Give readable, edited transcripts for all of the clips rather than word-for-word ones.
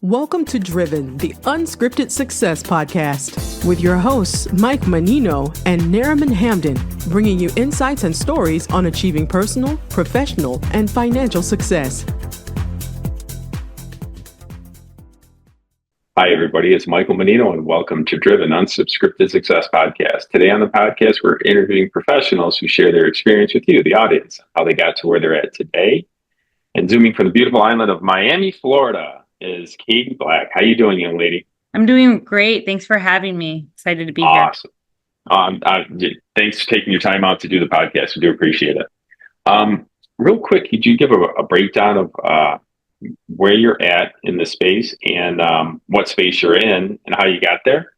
Welcome to Driven, the Unscripted Success podcast, with your hosts, Mike Menino and Nariman Hamden, bringing you insights and stories on achieving personal, professional, and financial success. Hi, everybody. It's Michael Menino, and welcome to Driven, Unscripted Success podcast. Today on the podcast, we're interviewing professionals who share their experience with you, the audience, how they got to where they're at today. And zooming from the beautiful island of Miami, Florida, is Kadie Black. How you doing, young lady? I'm doing great. Thanks for having me. Excited to be here. Awesome. Thanks for taking your time out to do the podcast. We do appreciate it. Real quick, could you give a breakdown of where you're at in the space and what space you're in and how you got there?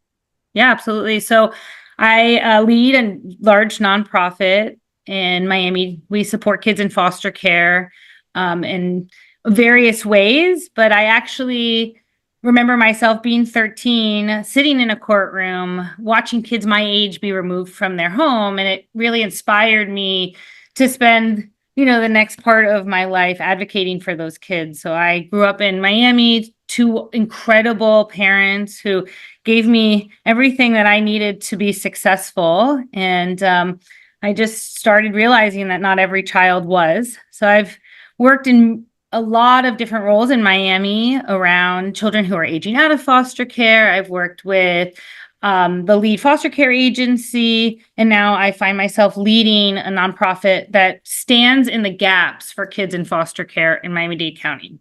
Yeah, absolutely. So I lead a large nonprofit in Miami. We support kids in foster care in various ways, but I actually remember myself being 13, sitting in a courtroom, watching kids my age be removed from their home. And it really inspired me to spend, the next part of my life advocating for those kids. So I grew up in Miami, two incredible parents who gave me everything that I needed to be successful. And I just started realizing that not every child was. So I've worked in a lot of different roles in Miami around children who are aging out of foster care. I've worked with the lead foster care agency, and now I find myself leading a nonprofit that stands in the gaps for kids in foster care in Miami-Dade County.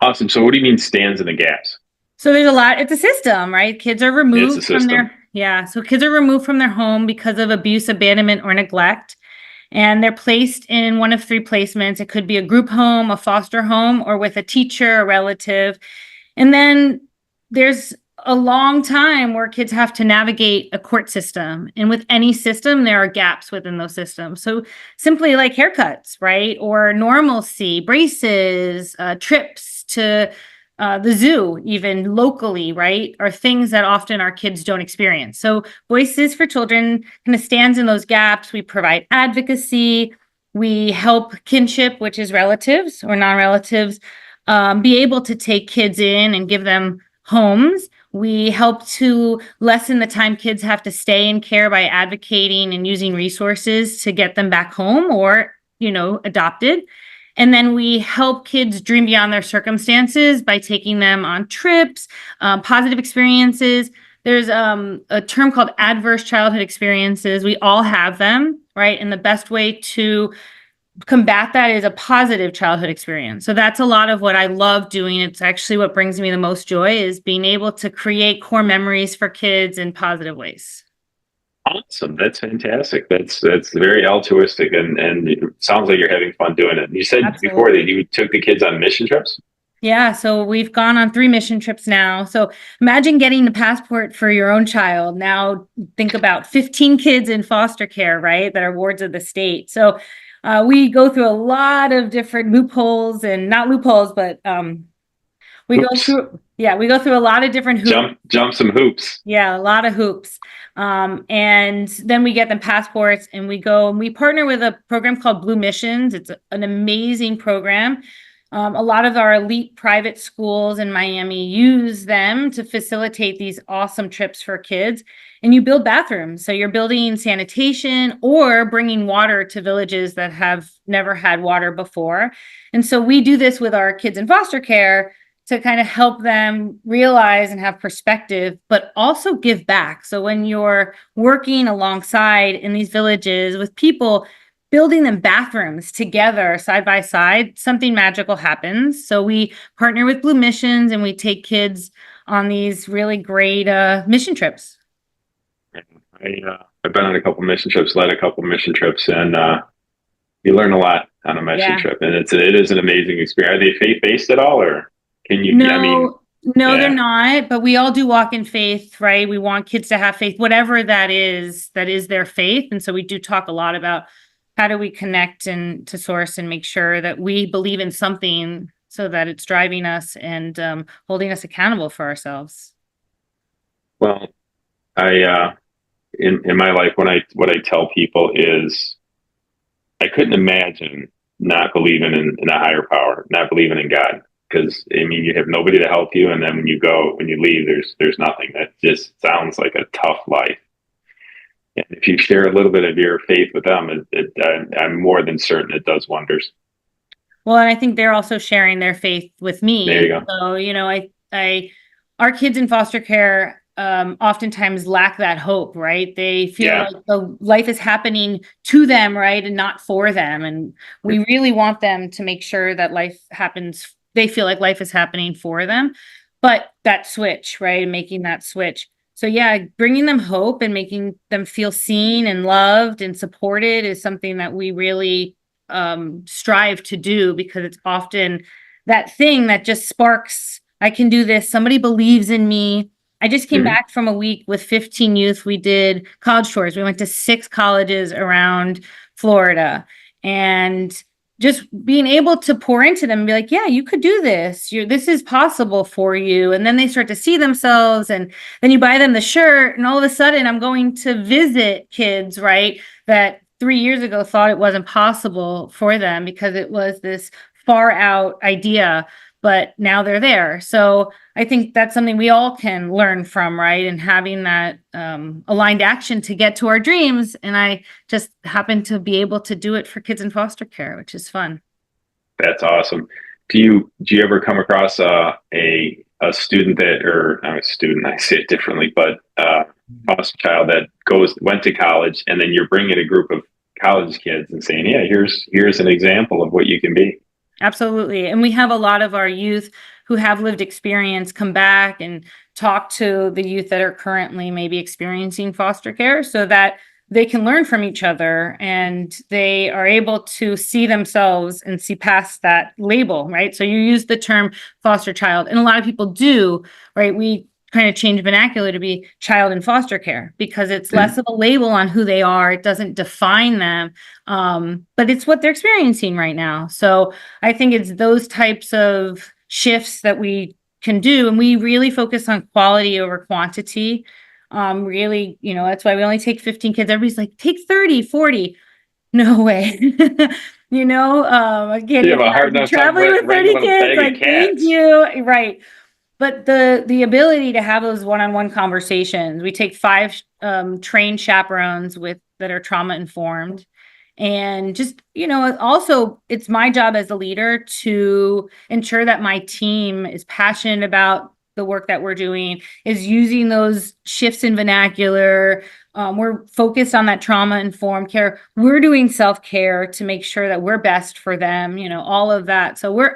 Awesome. So what do you mean stands in the gaps? So there's a lot, it's a system, right? Kids are removed from so kids are removed from their home because of abuse, abandonment, or neglect. And they're placed in one of three placements. It could be a group home, a foster home, or with a teacher, a relative. And then there's a long time where kids have to navigate a court system. And with any system, there are gaps within those systems. So simply like haircuts, right? Or normalcy, braces, trips to the zoo, even locally, right, are things that often our kids don't experience. So Voices for Children kind of stands in those gaps. We provide advocacy. We help kinship, which is relatives or non-relatives, be able to take kids in and give them homes. We help to lessen the time kids have to stay in care by advocating and using resources to get them back home or, adopted. And then we help kids dream beyond their circumstances by taking them on trips, positive experiences. There's a term called adverse childhood experiences. We all have them, right? And the best way to combat that is a positive childhood experience. So that's a lot of what I love doing. It's actually what brings me the most joy is being able to create core memories for kids in positive ways. Awesome. That's fantastic. That's very altruistic and it sounds like you're having fun doing it. You said Absolutely. Before that you took the kids on mission trips? Yeah, so we've gone on 3 mission trips now. So imagine getting the passport for your own child. Now think about 15 kids in foster care, right, that are wards of the state. So we go through a lot of different loopholes and not loopholes, but we go through a lot of different hoops. Jump some hoops. Yeah, a lot of hoops. And then we get them passports and we go and we partner with a program called Blue Missions. It's an amazing program. A lot of our elite private schools in Miami use them to facilitate these awesome trips for kids. And you build bathrooms. So you're building sanitation or bringing water to villages that have never had water before. And so we do this with our kids in foster care to kind of help them realize and have perspective, but also give back. So when you're working alongside in these villages with people, building them bathrooms together side by side, something magical happens. So we partner with Blue Missions and we take kids on these really great mission trips. I've been on a couple mission trips, led a couple mission trips, and you learn a lot on a mission trip. And it is an amazing experience. Are they faith-based at all, or can you? No, they're not. But we all do walk in faith, right? We want kids to have faith, whatever that is their faith. And so we do talk a lot about how do we connect and to source and make sure that we believe in something so that it's driving us and holding us accountable for ourselves. Well, in my life, what I tell people is I couldn't imagine not believing in a higher power, not believing in God. because I mean, you have nobody to help you, and then when you leave, there's nothing. That just sounds like a tough life. And if you share a little bit of your faith with them, I'm more than certain it does wonders. Well, and I think they're also sharing their faith with me. There you go. So, our kids in foster care oftentimes lack that hope, right? They feel like the life is happening to them, right, and not for them. And we really want them to make sure that life happens. They feel like life is happening for them, but that switch, right, making that switch. So yeah, bringing them hope and making them feel seen and loved and supported is something that we really strive to do, because it's often that thing that just sparks, I can do this. Somebody believes in me. I just came back from a week with 15 youth. We did college tours. We went to 6 colleges around Florida, and just being able to pour into them and be like, yeah, you could do this. This is possible for you. And then they start to see themselves, and then you buy them the shirt, and all of a sudden I'm going to visit kids, right, that 3 years ago thought it wasn't possible for them because it was this far out idea, but now they're there. So I think that's something we all can learn from, right? And having that aligned action to get to our dreams. And I just happen to be able to do it for kids in foster care, which is fun. That's awesome. Do you ever come across a student that, or I'm a student, I say it differently, but foster child that went to college, and then you're bringing a group of college kids and saying, yeah, here's an example of what you can be? Absolutely. And we have a lot of our youth who have lived experience come back and talk to the youth that are currently maybe experiencing foster care, so that they can learn from each other and they are able to see themselves and see past that label, right? So you use the term foster child, and a lot of people do, right? We kind of change vernacular to be child in foster care, because it's less of a label on who they are. It doesn't define them, but it's what they're experiencing right now. So I think it's those types of shifts that we can do. And we really focus on quality over quantity. Really, that's why we only take 15 kids. Everybody's like, take 30, 40. No way. Again, you have a hard enough traveling with 30 kids, like, thank you. Right. But the ability to have those one-on-one conversations, we take 5 trained chaperones that are trauma informed. And just, also it's my job as a leader to ensure that my team is passionate about the work that we're doing, is using those shifts in vernacular. We're focused on that trauma-informed care. We're doing self-care to make sure that we're best for them, all of that. So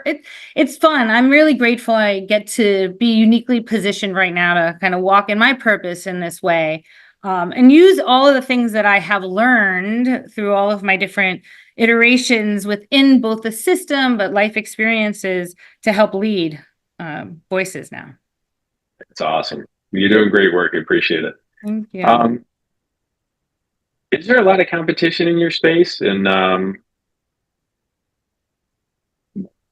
it's fun. I'm really grateful I get to be uniquely positioned right now to kind of walk in my purpose in this way, and use all of the things that I have learned through all of my different iterations within both the system, but life experiences, to help lead voices now. It's awesome. You're doing great work. I appreciate it. Thank you. Is there a lot of competition in your space? And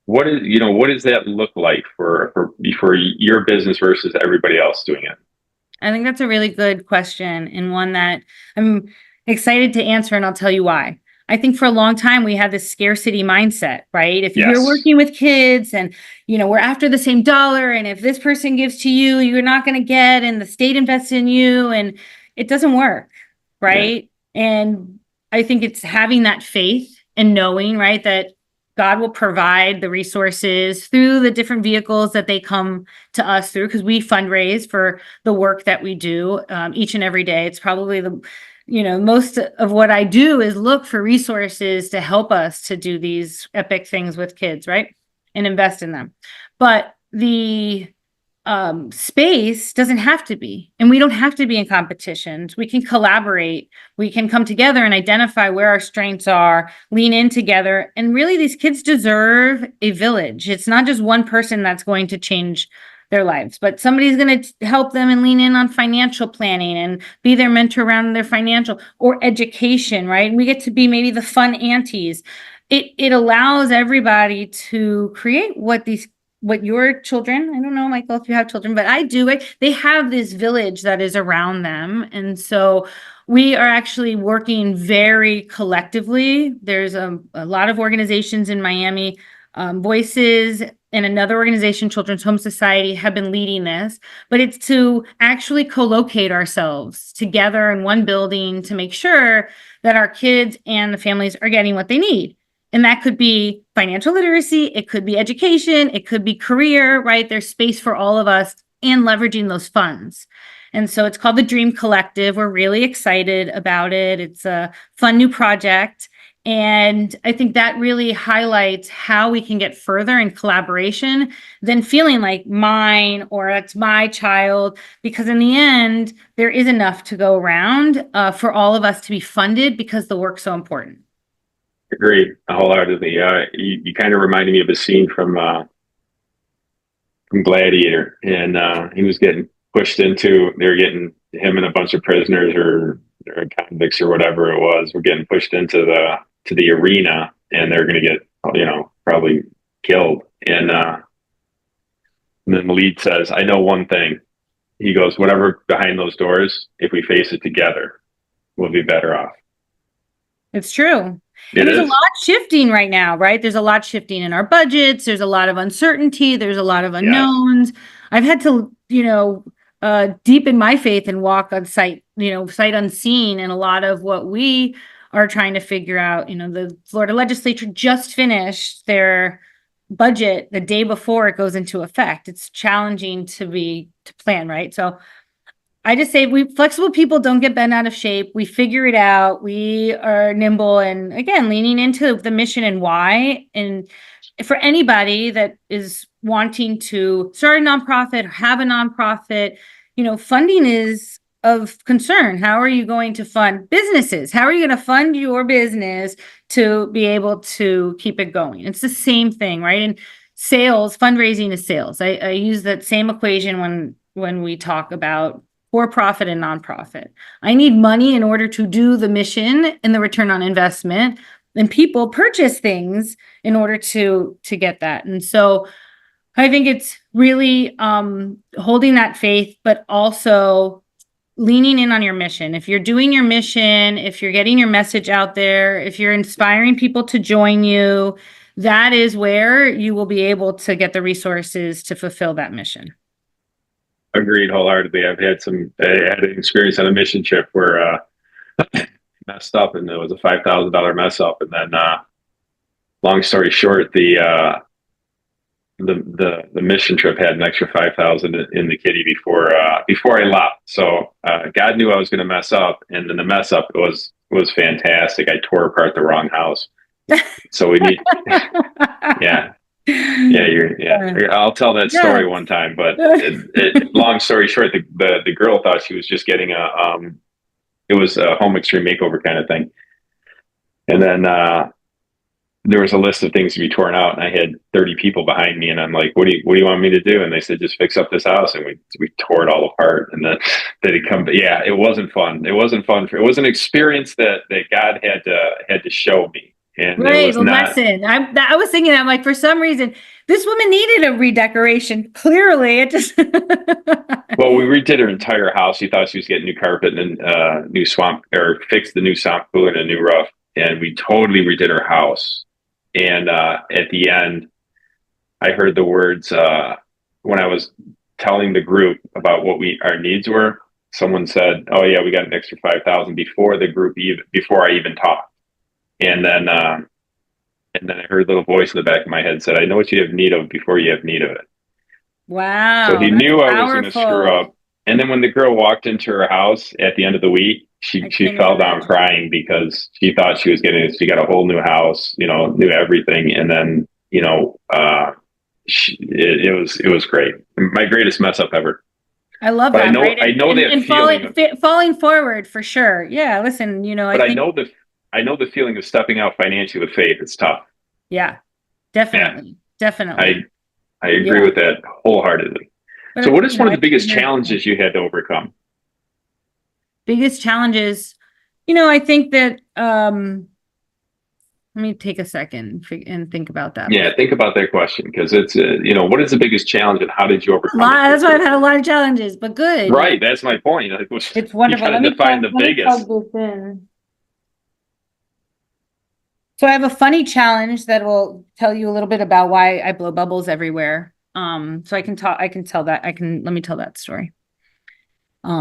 what does that look like for your business versus everybody else doing it? I think that's a really good question, and one that I'm excited to answer, and I'll tell you why. I think for a long time we had this scarcity mindset, right? If you're working with kids and, we're after the same dollar, and if this person gives to you, you're not going to get, and the state invests in you, and it doesn't work, right? Yeah. And I think it's having that faith and knowing, right, that God will provide the resources through the different vehicles that they come to us through, because we fundraise for the work that we do each and every day. It's probably most of what I do is look for resources to help us to do these epic things with kids, right? And invest in them. But the space doesn't have to be, and we don't have to be in competitions. We can collaborate. We can come together and identify where our strengths are, lean in together. And really, these kids deserve a village. It's not just one person that's going to change their lives, but somebody's going to help them and lean in on financial planning and be their mentor around their financial or education, right? And we get to be maybe the fun aunties. It allows everybody to create what your children, I don't know, Michael, if you have children, but I do, they have this village that is around them. And so we are actually working very collectively. There's a lot of organizations in Miami Voices and another organization, Children's Home Society, have been leading this, but it's to actually co-locate ourselves together in one building to make sure that our kids and the families are getting what they need. And that could be financial literacy, it could be education, it could be career, right? There's space for all of us and leveraging those funds. And so it's called the Dream Collective. We're really excited about it. It's a fun new project. And I think that really highlights how we can get further in collaboration than feeling like mine or it's my child, because in the end, there is enough to go around for all of us to be funded because the work's so important. Agreed, wholeheartedly. You kind of reminded me of a scene from Gladiator, and he was getting pushed into. They were getting him and a bunch of prisoners or convicts or whatever it was. Were getting pushed into the arena, and they're going to get probably killed. And then the lead says, "I know one thing." He goes, "Whatever behind those doors, if we face it together, we'll be better off." It's true. And there's a lot shifting right now, right? There's a lot shifting in our budgets. There's a lot of uncertainty. There's a lot of unknowns. Yes. I've had to, deepen my faith and walk on sight unseen. And a lot of what we are trying to figure out, the Florida legislature just finished their budget the day before it goes into effect. It's challenging to plan, right? So I just say flexible people don't get bent out of shape. We figure it out. We are nimble and, again, leaning into the mission and why. And for anybody that is wanting to start a nonprofit or have a nonprofit, funding is of concern. How are you going to fund businesses? How are you going to fund your business to be able to keep it going? It's the same thing, right? And sales, fundraising is sales. I use that same equation when we talk about for-profit and nonprofit. I need money in order to do the mission and the return on investment, and people purchase things in order to get that. And so I think it's really holding that faith, but also leaning in on your mission. If you're doing your mission, if you're getting your message out there, if you're inspiring people to join you, that is where you will be able to get the resources to fulfill that mission. Agreed wholeheartedly. I had an experience on a mission trip where messed up, and it was a $5,000 mess up. And then, long story short, the mission trip had an extra $5,000 in the kitty before I left. So God knew I was going to mess up, and then the mess up was fantastic. I tore apart the wrong house, so we need yeah. I'll tell that story one time, but long story short, the girl thought she was just getting it was a home extreme makeover kind of thing. And then there was a list of things to be torn out, and I had 30 people behind me, and I'm like, what do you want me to do? And they said, just fix up this house. And we tore it all apart. And then they come, it wasn't fun. It wasn't fun. It was an experience that God had to show me. And right, the lesson. I was thinking, I'm like, for some reason, this woman needed a redecoration. Clearly, it just. Well, we redid her entire house. She thought she was getting new carpet and new swamp, or fixed the new swamp cooler and a new roof, and we totally redid her house. And at the end, I heard the words when I was telling the group about what our needs were. Someone said, "Oh yeah, we got an extra $5,000 before I even talked." And then I heard a little voice in the back of my head said, "I know what you have need of before you have need of it." Wow. So he knew I was going to screw up. And then when the girl walked into her house at the end of the week, she fell down crying because she thought she got a whole new house, knew everything. And then, it was great. My greatest mess up ever. I love that. I know that feeling. Falling forward for sure. Yeah. Listen, I know the feeling of stepping out financially with faith. It's tough. Yeah, definitely. Yeah. Definitely. I agree with that wholeheartedly. But so what is one of the biggest challenges you had to overcome? Biggest challenges, I think that, let me take a second and think about that. Yeah, think about that question, because it's, what is the biggest challenge and how did you overcome it? That's why I've had a lot of challenges, but good. Right, that's my point. It's wonderful. You got to define the biggest. So I have a funny challenge that will tell you a little bit about why I blow bubbles everywhere. So let me tell that story.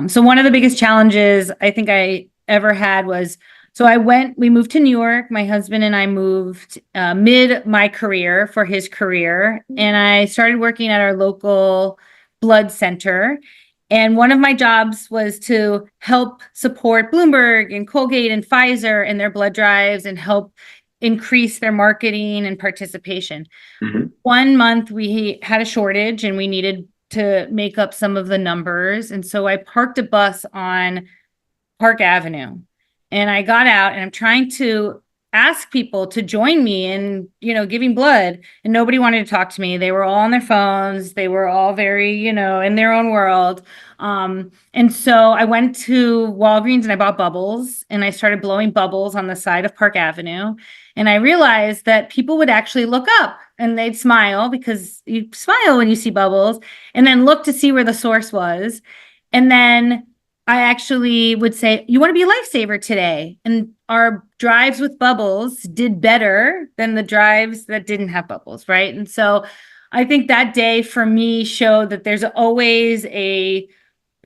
So one of the biggest challenges I think I ever had was, we moved to New York. My husband and I moved mid my career for his career. And I started working at our local blood center. And one of my jobs was to help support Bloomberg and Colgate and Pfizer in their blood drives and help increase their marketing and participation. Mm-hmm. 1 month we had a shortage and we needed to make up some of the numbers. And so I parked a bus on Park Avenue and I got out and I'm trying to ask people to join me in, giving blood, and nobody wanted to talk to me. They were all on their phones. They were all very, in their own world. And so I went to Walgreens and I bought bubbles and I started blowing bubbles on the side of Park Avenue. And I realized that people would actually look up and they'd smile, because you smile when you see bubbles, and then look to see where the source was. And then I actually would say, you want to be a lifesaver today? And our drives with bubbles did better than the drives that didn't have bubbles, right? And so I think that day for me showed that there's always a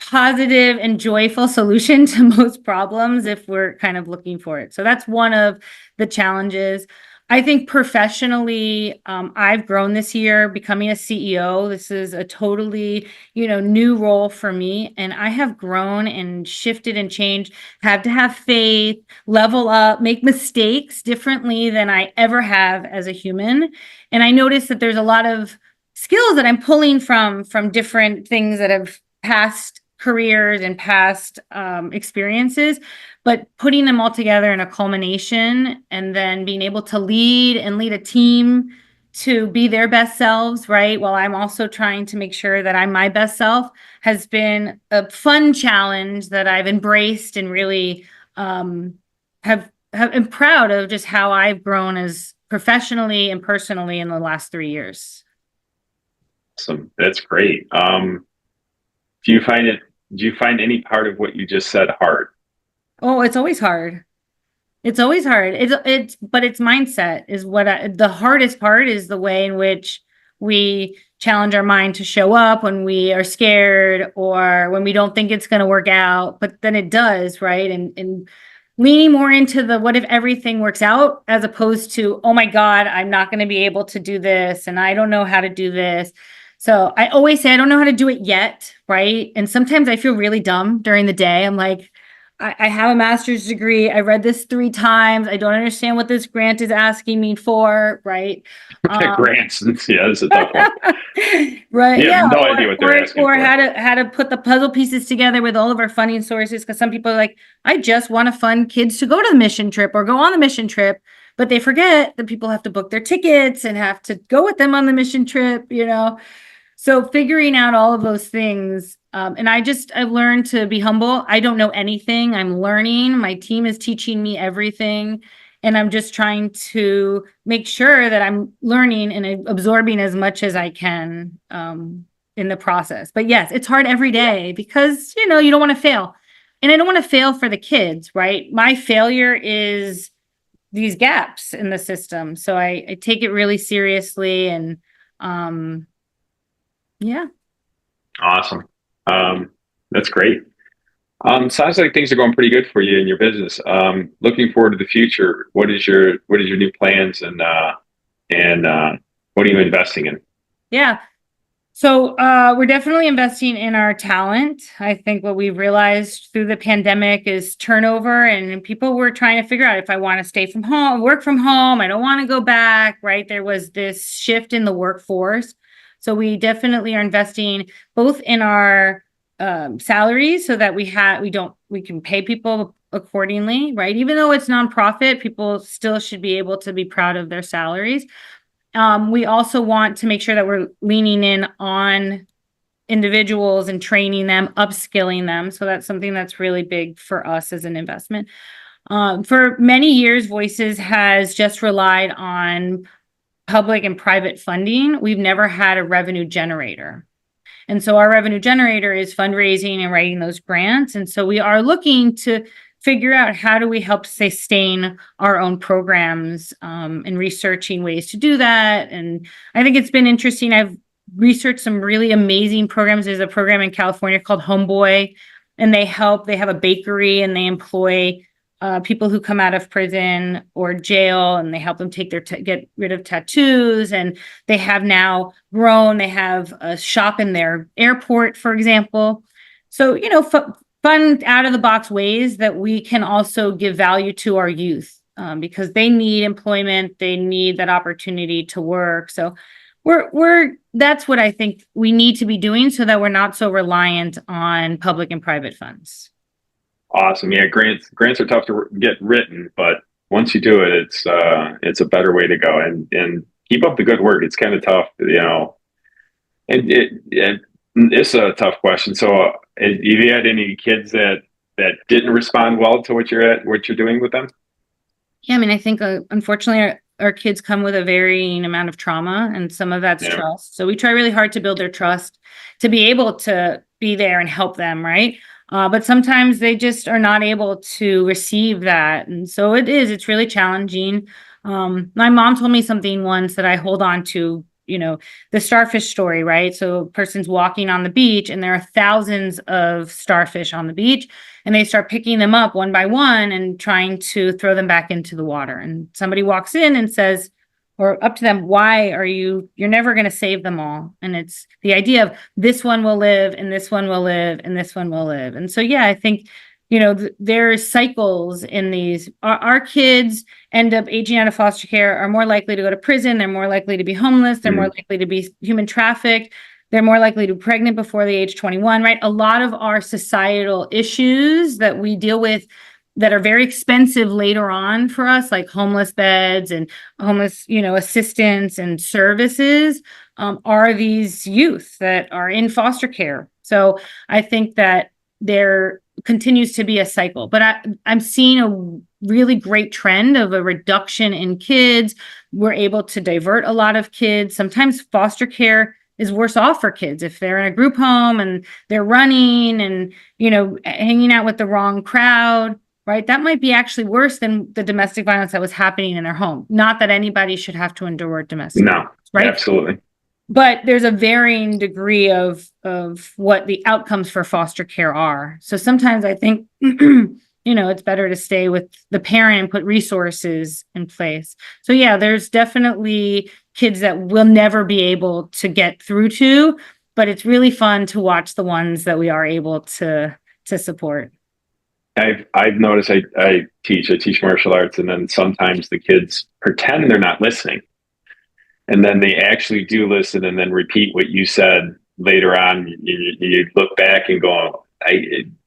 positive and joyful solution to most problems if we're kind of looking for it. So that's one of the challenges. I think professionally, I've grown this year becoming a CEO. This is a totally, new role for me. And I have grown and shifted and changed, have to have faith, level up, make mistakes differently than I ever have as a human. And I noticed that there's a lot of skills that I'm pulling from different things that have past careers and past experiences, but putting them all together in a culmination and then being able to lead a team to be their best selves, right? While I'm also trying to make sure that I'm my best self, has been a fun challenge that I've embraced and really am proud of just how I've grown as professionally and personally in the last 3 years. Awesome. That's great. Do you find any part of what you just said hard? Oh, it's always hard. It's always hard. But it's mindset is the hardest part is the way in which we challenge our mind to show up when we are scared or when we don't think it's going to work out, but then it does, right? And leaning more into the what if everything works out, as opposed to, oh my God, I'm not going to be able to do this and I don't know how to do this. So I always say I don't know how to do it yet, right? And sometimes I feel really dumb during the day. I'm like, I have a master's degree. I read this 3 times. I don't understand what this grant is asking me for, right? Grants, yeah, that's a tough one. Right? Yeah, no idea what they're asking for. Or how to put the puzzle pieces together with all of our funding sources. Because some people are like, I just want to fund kids to go to the mission trip or go on the mission trip. But they forget that people have to book their tickets and have to go with them on the mission trip, So figuring out all of those things. And I've learned to be humble. I don't know anything. I'm learning. My team is teaching me everything. And I'm just trying to make sure that I'm learning and absorbing as much as I can in the process. But yes, it's hard every day because, you don't want to fail. And I don't want to fail for the kids, right? My failure is these gaps in the system. So I take it really seriously and yeah. Awesome. That's great. Sounds like things are going pretty good for you in your business. Looking forward to the future. What is your new plans and what are you investing in? Yeah. So we're definitely investing in our talent. I think what we've realized through the pandemic is turnover, and people were trying to figure out if I want to stay from home, work from home. I don't want to go back, right? There was this shift in the workforce. So we definitely are investing both in our salaries so that we can pay people accordingly, right? Even though it's nonprofit, people still should be able to be proud of their salaries. We also want to make sure that we're leaning in on individuals and training them, upskilling them. So that's something that's really big for us as an investment. For many years, Voices has just relied on public and private funding. We've never had a revenue generator. And so our revenue generator is fundraising and writing those grants. And so we are looking to figure out how do we help sustain our own programs, and researching ways to do that. And I think it's been interesting. I've researched some really amazing programs. There's a program in California called Homeboy, and they have a bakery, and they employ people who come out of prison or jail, and they help them get rid of tattoos. And they have now grown. They have a shop in their airport, for example. So, fun out of the box ways that we can also give value to our youth, because they need employment. They need that opportunity to work. So that's what I think we need to be doing so that we're not so reliant on public and private funds. Awesome. Yeah, grants are tough to get written, but once you do it, it's a better way to go. And keep up the good work. It's kind of tough, and it's a tough question. So, have you had any kids that didn't respond well to what you're doing with them? Yeah, I mean, I think unfortunately our kids come with a varying amount of trauma, and some of that's trust. So we try really hard to build their trust to be able to be there and help them, right? But sometimes they just are not able to receive that. And so it's really challenging. My mom told me something once that I hold on to, the starfish story, right? So a person's walking on the beach, and there are thousands of starfish on the beach, and they start picking them up one by one and trying to throw them back into the water. And somebody walks in and says, or up to them, you're never going to save them all. And it's the idea of this one will live, and this one will live, and this one will live. And so, yeah, I think, there's cycles in these. Our kids end up aging out of foster care, are more likely to go to prison. They're more likely to be homeless. They're more likely to be human trafficked. They're more likely to be pregnant before the age 21, right? A lot of our societal issues that we deal with that are very expensive later on for us, like homeless beds and homeless, assistance and services, are these youth that are in foster care. So I think that there continues to be a cycle, but I'm seeing a really great trend of a reduction in kids. We're able to divert a lot of kids. Sometimes foster care is worse off for kids if they're in a group home and they're running and, hanging out with the wrong crowd. Right. That might be actually worse than the domestic violence that was happening in their home. Not that anybody should have to endure domestic violence, right? Absolutely. But there's a varying degree of what the outcomes for foster care are. So sometimes I think, it's better to stay with the parent and put resources in place. So yeah, there's definitely kids that we'll never be able to get through to, but it's really fun to watch the ones that we are able to support. I've noticed I teach martial arts, and then sometimes the kids pretend they're not listening, and then they actually do listen and then repeat what you said later on. You look back and go,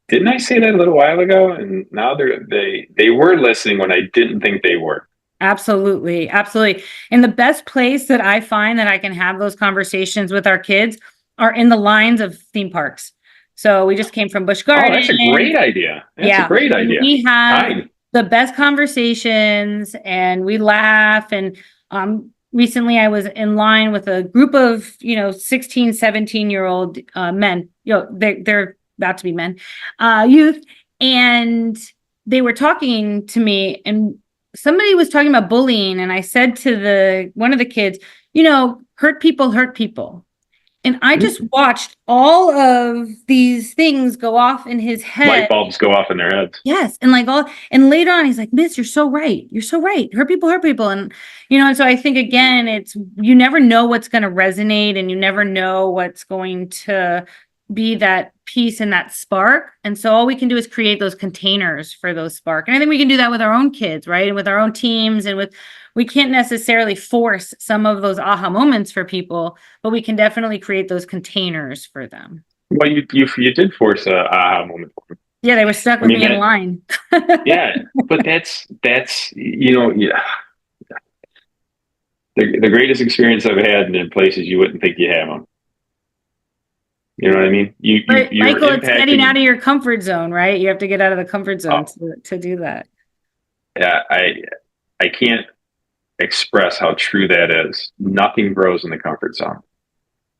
didn't I say that a little while ago? And now they were listening when I didn't think they were. Absolutely. Absolutely. And the best place that I find that I can have those conversations with our kids are in the lines of theme parks. So we just came from Busch Gardens. Oh, that's a great idea. That's a great idea. We have the best conversations and we laugh. And recently I was in line with a group of, 16, 17-year-old men. They're about to be men, youth. And they were talking to me, and somebody was talking about bullying. And I said to one of the kids, hurt people hurt people. And I just watched all of these things go off in his head. Light bulbs go off in their heads. Yes. And and later on, he's like, Miss, you're so right. You're so right. Hurt people hurt people. And, and so I think, again, you never know what's going to resonate, and you never know what's going to be that piece and that spark. And so all we can do is create those containers for those spark. And I think we can do that with our own kids, right? And with our own teams, and we can't necessarily force some of those aha moments for people, but we can definitely create those containers for them. Well, you did force a aha moment for them. Yeah, they were stuck with me in line. Yeah, but that's the greatest experience I've had in places you wouldn't think you have them. You know what I mean? Michael, it's getting out of your comfort zone, right? You have to get out of the comfort zone to do that. Yeah, I can't express how true that is. Nothing grows in the comfort zone.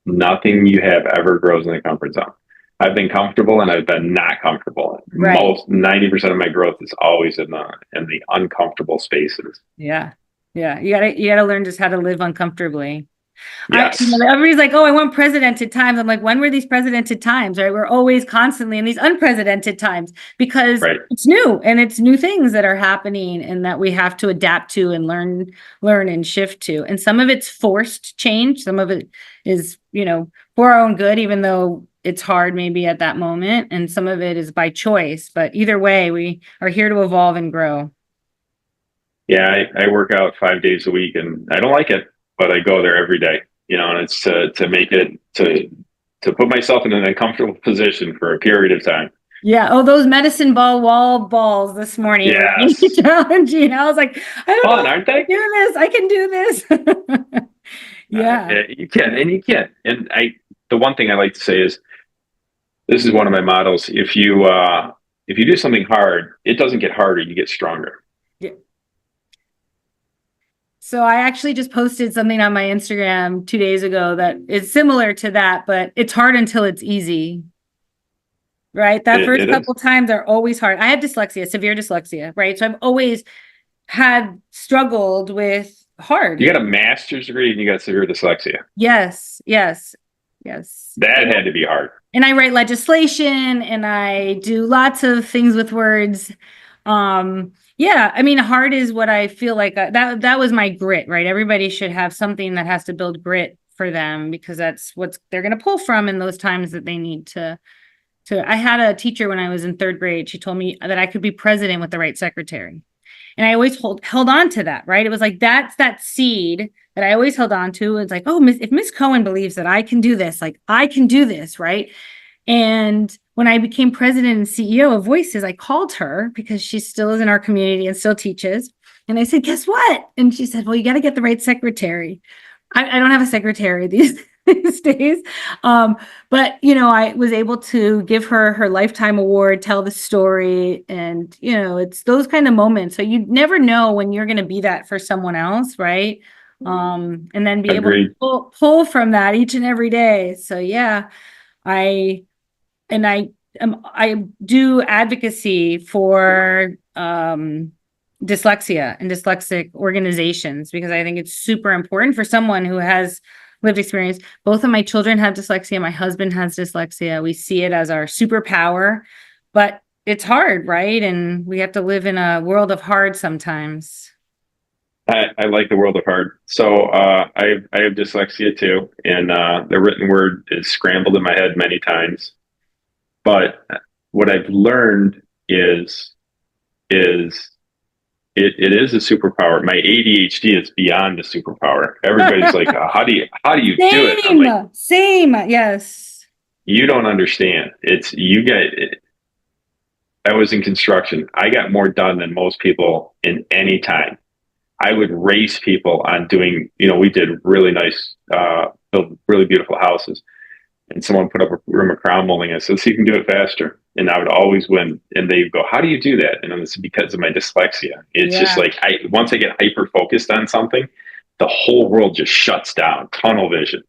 Nothing you have ever grows in the comfort zone. I've been comfortable and I've been not comfortable. Right. Most 90% of my growth is always in the uncomfortable spaces. Yeah. Yeah. You gotta learn just how to live uncomfortably. Yes. Everybody's like, oh, I want precedented times. I'm like, when were these precedented times? Right? We're always constantly in these unprecedented times because it's new and it's new things that are happening and that we have to adapt to and learn and shift to. And some of it's forced change. Some of it is, for our own good, even though it's hard maybe at that moment. And some of it is by choice. But either way, we are here to evolve and grow. Yeah, I work out 5 days a week and I don't like it, but I go there every day, and it's to make it to put myself in an uncomfortable position for a period of time. Yeah. Oh, those medicine ball wall balls this morning were really challenging. I was like, I don't know, aren't they? I can do this. Yeah. You can. And the one thing I like to say is, this is one of my models. If you do something hard, it doesn't get harder, you get stronger. Yeah. So I actually just posted something on my Instagram 2 days ago that is similar to that, but it's hard until it's easy. Right? That first couple times are always hard. I have dyslexia, severe dyslexia, right? So I've always struggled with hard. You got a master's degree and you got severe dyslexia. Yes. That had to be hard. And I write legislation and I do lots of things with words. Yeah, I mean, hard is what I feel like that was my grit, right? Everybody should have something that has to build grit for them because that's what they're going to pull from in those times that they need to. I had a teacher when I was in 3rd grade. She told me that I could be president with the right secretary. And I always held on to that, right? It was like, that's that seed that I always held on to. It's like, oh, if Miss Cohen believes that I can do this, like I can do this, right? And when I became president and CEO of Voices, I called her because she still is in our community and still teaches. And I said, guess what? And she said, well, you got to get the right secretary. I don't have a secretary these days. But, I was able to give her lifetime award, tell the story. And, it's those kind of moments. So you never know when you're going to be that for someone else. Right. And then be able to pull from that each and every day. So, yeah, I do advocacy for, dyslexia and dyslexic organizations because I think it's super important for someone who has lived experience. Both of my children have dyslexia. My husband has dyslexia. We see it as our superpower, but it's hard, right? And we have to live in a world of hard sometimes. I like the world of hard. So I have dyslexia too, and the written word is scrambled in my head many times. But what I've learned is it is a superpower. My ADHD is beyond a superpower. Everybody's like, how do you do it? I'm like, same. Yes. You don't understand. I was in construction. I got more done than most people in any time. I would race people on doing, we did really nice, build really beautiful houses. And someone put up a room of crown molding. I said, so you can do it faster. And I would always win. And they go, how do you do that? And it's because of my dyslexia. It's just like, once I get hyper focused on something, the whole world just shuts down, tunnel vision.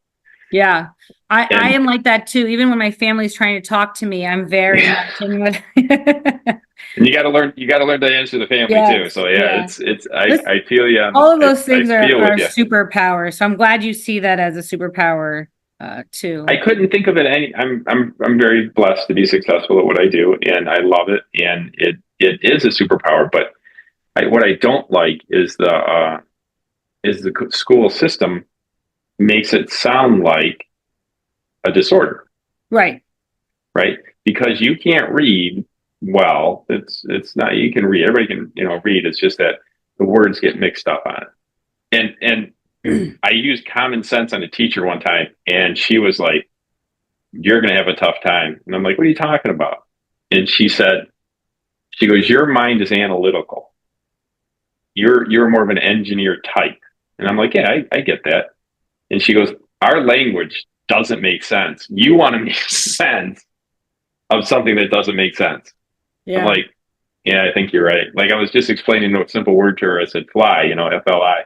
Yeah. I am like that too. Even when my family's trying to talk to me, I'm very much in what and you got to learn to answer the family too. So I feel you. All of those things are superpowers. So I'm glad you see that as a superpower. Too. I couldn't think of it I'm very blessed to be successful at what I do, and I love it, and it is a superpower. But what I don't like is the school system makes it sound like a disorder. Right. Because you can't read well. It's not, you can read. Everybody can read. It's just that the words get mixed up on it. And I used common sense on a teacher one time, and she was like, you're going to have a tough time. And I'm like, what are you talking about? And she goes, your mind is analytical. You're more of an engineer type. And I'm like, yeah, I get that. And she goes, our language doesn't make sense. You want to make sense of something that doesn't make sense. Yeah. I'm like, yeah, I think you're right. Like, I was just explaining a simple word to her. I said, fly, FLI.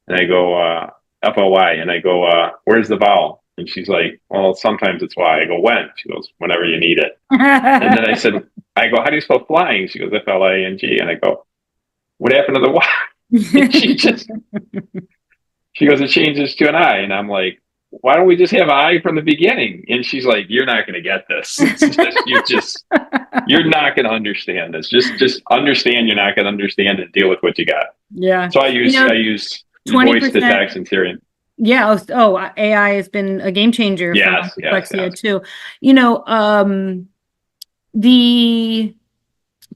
And I go, FLY. And I go, where's the vowel? And she's like, well, sometimes it's why. I go, when? She goes, whenever you need it. And then I go, how do you spell flying? She goes, Flying. And I go, what happened to the Y? And she goes, it changes to an I. And I'm like, why don't we just have I from the beginning? And she's like, you're not going to get this. You're not going to understand this. Just understand you're not going to understand and deal with what you got. Yeah. So I use voice to text and Siri. Yeah. AI has been a game changer for dyslexia too. The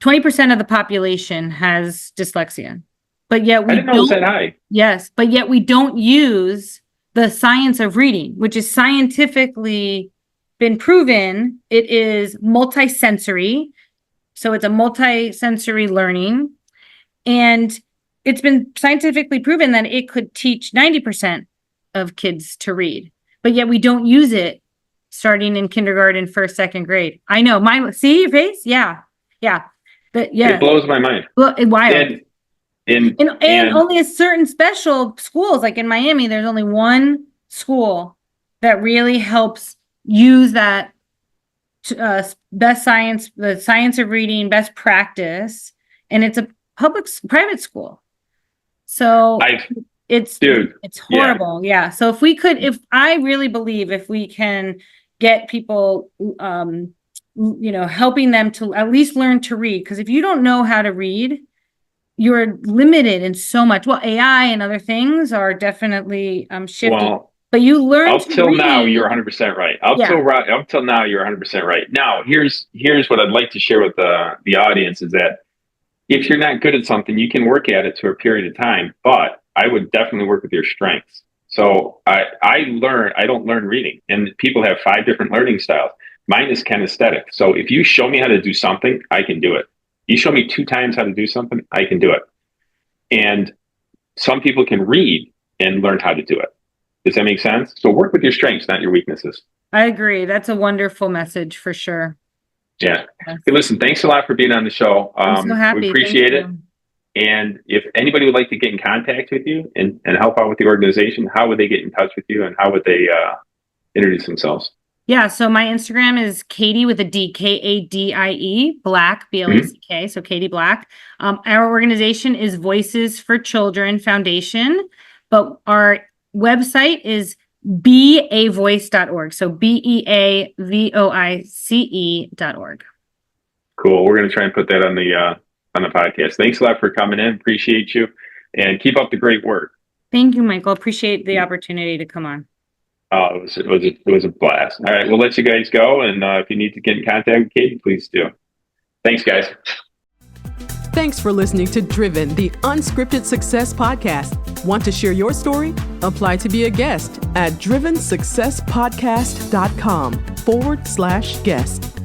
20% of the population has dyslexia, but yet we I didn't know it was that high. Yes, but yet we don't use the science of reading, which is scientifically been proven. It is multisensory. So it's a multisensory learning. And it's been scientifically proven that it could teach 90% of kids to read. But yet we don't use it starting in kindergarten, first, second grade. I know. See your face? Yeah. Yeah. But yeah. It blows my mind. Well, wild. And only a certain special schools, like in Miami, there's only one school that really helps use that best science, the science of reading, best practice, and it's a private school. So it's horrible. Yeah. So I really believe if we can get people, helping them to at least learn to read, because if you don't know how to read, you're limited in so much. Well, AI and other things are definitely shifting. But you learn up till now, you're 100% right. Up till now, you're 100% right. Now, here's what I'd like to share with the audience is that if you're not good at something, you can work at it to a period of time, but I would definitely work with your strengths. So I don't learn reading, and people have 5 different learning styles. Mine is kinesthetic. So if you show me how to do something, I can do it. You show me 2 times how to do something, I can do it. And some people can read and learn how to do it. Does that make sense? So work with your strengths, not your weaknesses. I agree. That's a wonderful message for sure. Yeah. Hey, listen, thanks a lot for being on the show. I'm so happy. We appreciate it. And if anybody would like to get in contact with you and help out with the organization, how would they get in touch with you and how would they introduce themselves? Yeah, so my Instagram is Kadie with a D, Kadie Black, Black. So Kadie Black. Our organization is Voices for Children Foundation, but our website is beavoice.org. So beavoice.org. Cool. We're going to try and put that on the podcast. Thanks a lot for coming in. Appreciate you, and keep up the great work. Thank you, Michael. Appreciate the opportunity to come on. Oh, it was a blast. All right, we'll let you guys go. And if you need to get in contact with Kadie, please do. Thanks, guys. Thanks for listening to Driven, the Unscripted Success Podcast. Want to share your story? Apply to be a guest at drivensuccesspodcast.com/guest.